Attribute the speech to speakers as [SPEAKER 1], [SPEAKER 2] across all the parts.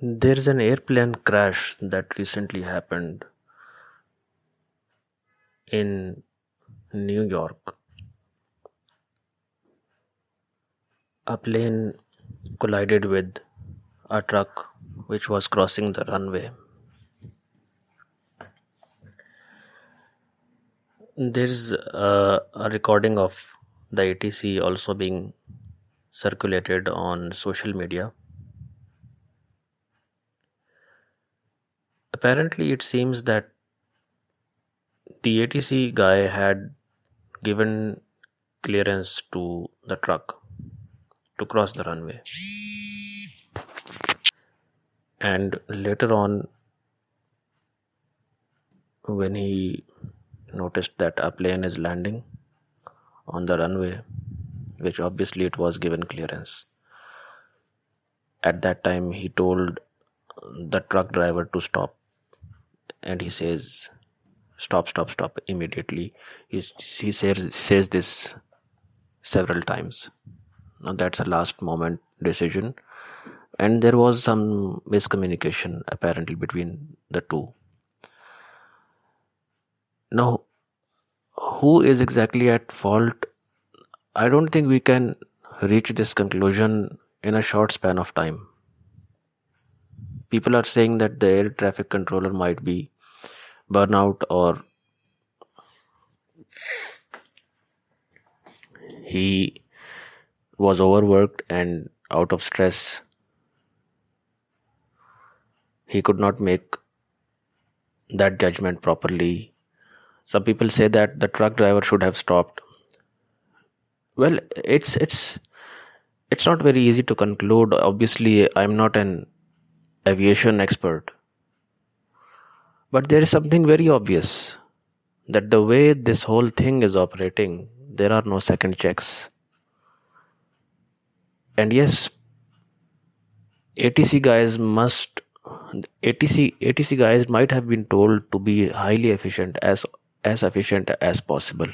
[SPEAKER 1] There's an airplane crash that recently happened in New York. A plane collided with a truck which was crossing the runway. There's a recording of the ATC also being circulated on social media. Apparently, it seems that the ATC guy had given clearance to the truck to cross the runway, and later on, when he noticed that a plane is landing on the runway, which obviously it was given clearance, at that time he told the truck driver to stop, and he says, stop, stop, stop immediately. He says this several times. Now that's a last moment decision, and there was some miscommunication apparently between the two. Now, who is exactly at fault? I don't think we can reach this conclusion in a short span of time. People are saying that the air traffic controller might be burnout, or he was overworked and out of stress. He could not make that judgment properly. Some people say that the truck driver should have stopped. Well, it's not very easy to conclude. Obviously, I'm not an aviation expert, but there is something very obvious, that the way this whole thing is operating, there are no second checks. And yes, ATC guys must ATC guys might have been told to be highly efficient, as efficient as possible,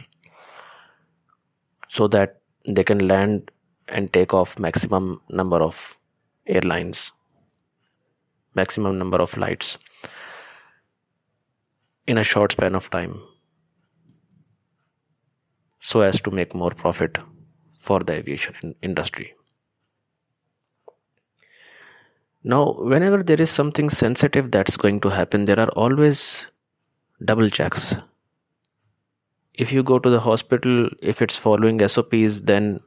[SPEAKER 1] so that they can land and take off maximum number of airlines, maximum number of flights in a short span of time, so as to make more profit for the aviation industry. Now, whenever there is something sensitive that's going to happen, there are always double checks. If you go to the hospital, if it's following SOPs, then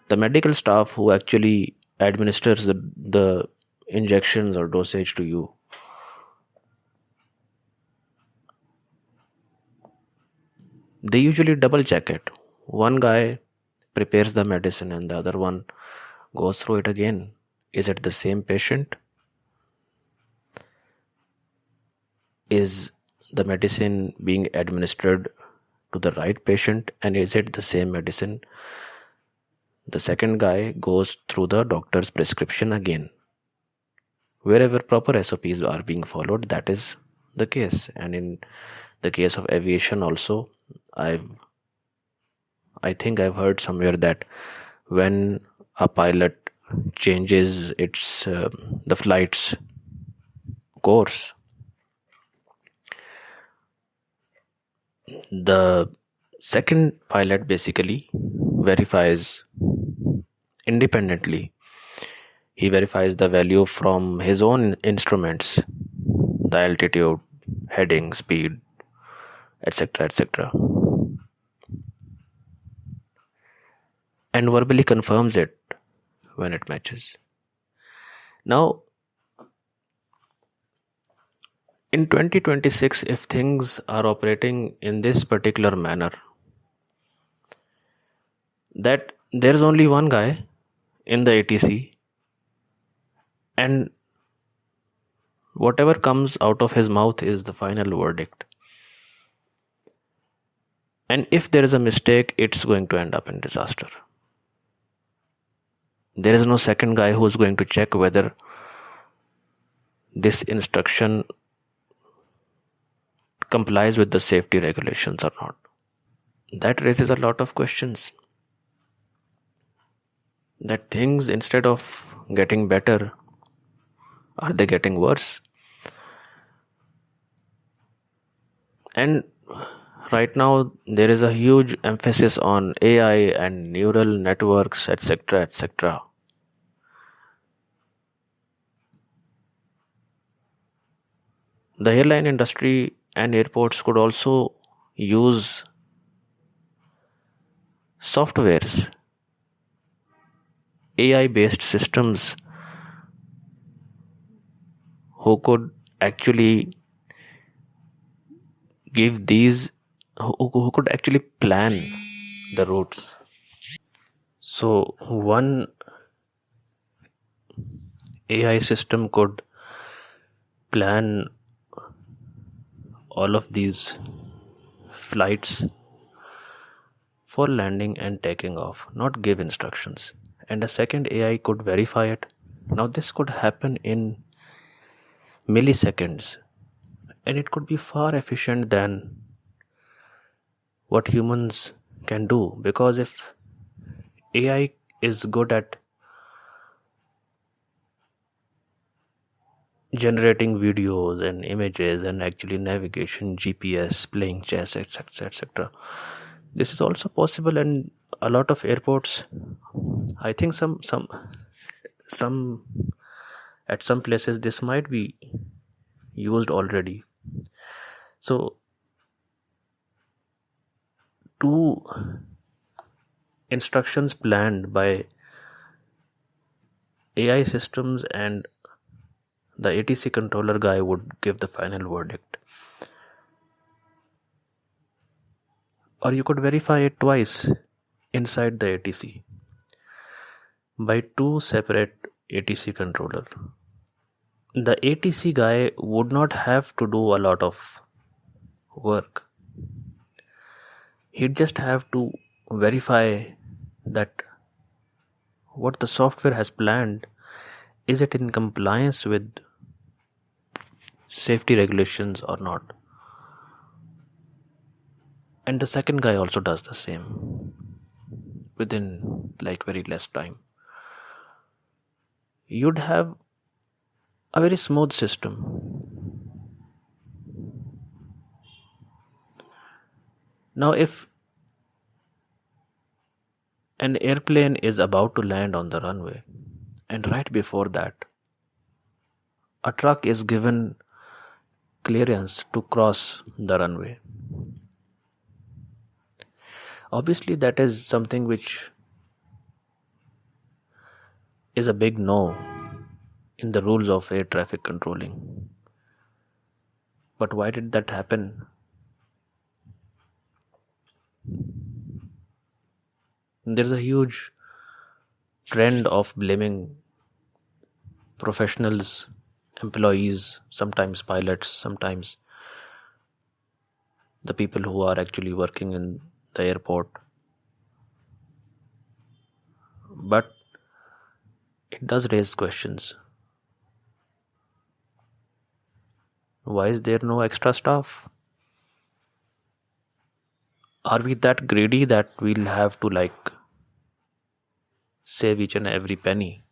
[SPEAKER 1] the medical staff who actually administers the injections or dosage to you, they usually double check it. One guy prepares the medicine and the other one goes through it again. Is it the same patient? Is the medicine being administered to the right patient, and is it the same medicine? The second guy goes through the doctor's prescription again. Wherever proper SOPs are being followed, that is the case. And in the case of aviation also, I think I've heard somewhere that when a pilot changes the flight's course, the second pilot basically verifies independently. He verifies the value from his own instruments, the altitude, heading, speed, etc., etc., and verbally confirms it when it matches. Now, in 2026, if things are operating in this particular manner, that there's only one guy in the ATC, and whatever comes out of his mouth is the final verdict. And if there is a mistake, it's going to end up in disaster. There is no second guy who is going to check whether this instruction complies with the safety regulations or not. That raises a lot of questions. That things, instead of getting better, Are they getting worse? And right now, there is a huge emphasis on AI and neural networks, etc. etc. The airline industry and airports could also use softwares, AI based systems who could actually give these, who could actually plan the routes. So, one AI system could plan all of these flights for landing and taking off, not give instructions. And a second AI could verify it. Now, this could happen in milliseconds, and it could be far efficient than what humans can do, because if AI is good at generating videos and images and actually navigation, GPS, playing chess, etc., etc., this is also possible. And a lot of airports, I think some at some places this might be used already. So two instructions planned by AI systems and the ATC controller guy would give the final verdict. Or you could verify it twice inside the ATC by two separate ATC controller. The ATC guy would not have to do a lot of work. He'd just have to verify that what the software has planned, is it in compliance with safety regulations or not. And the second guy also does the same within like very less time. You'd have a very smooth system. Now, if an airplane is about to land on the runway, and right before that, a truck is given clearance to cross the runway, obviously that is something which is a big no in the rules of air traffic controlling. But why did that happen? There's a huge trend of blaming professionals, employees, sometimes pilots, sometimes the people who are actually working in the airport. But it does raise questions. Why is there no extra staff? Are we that greedy that we'll have to like save each and every penny?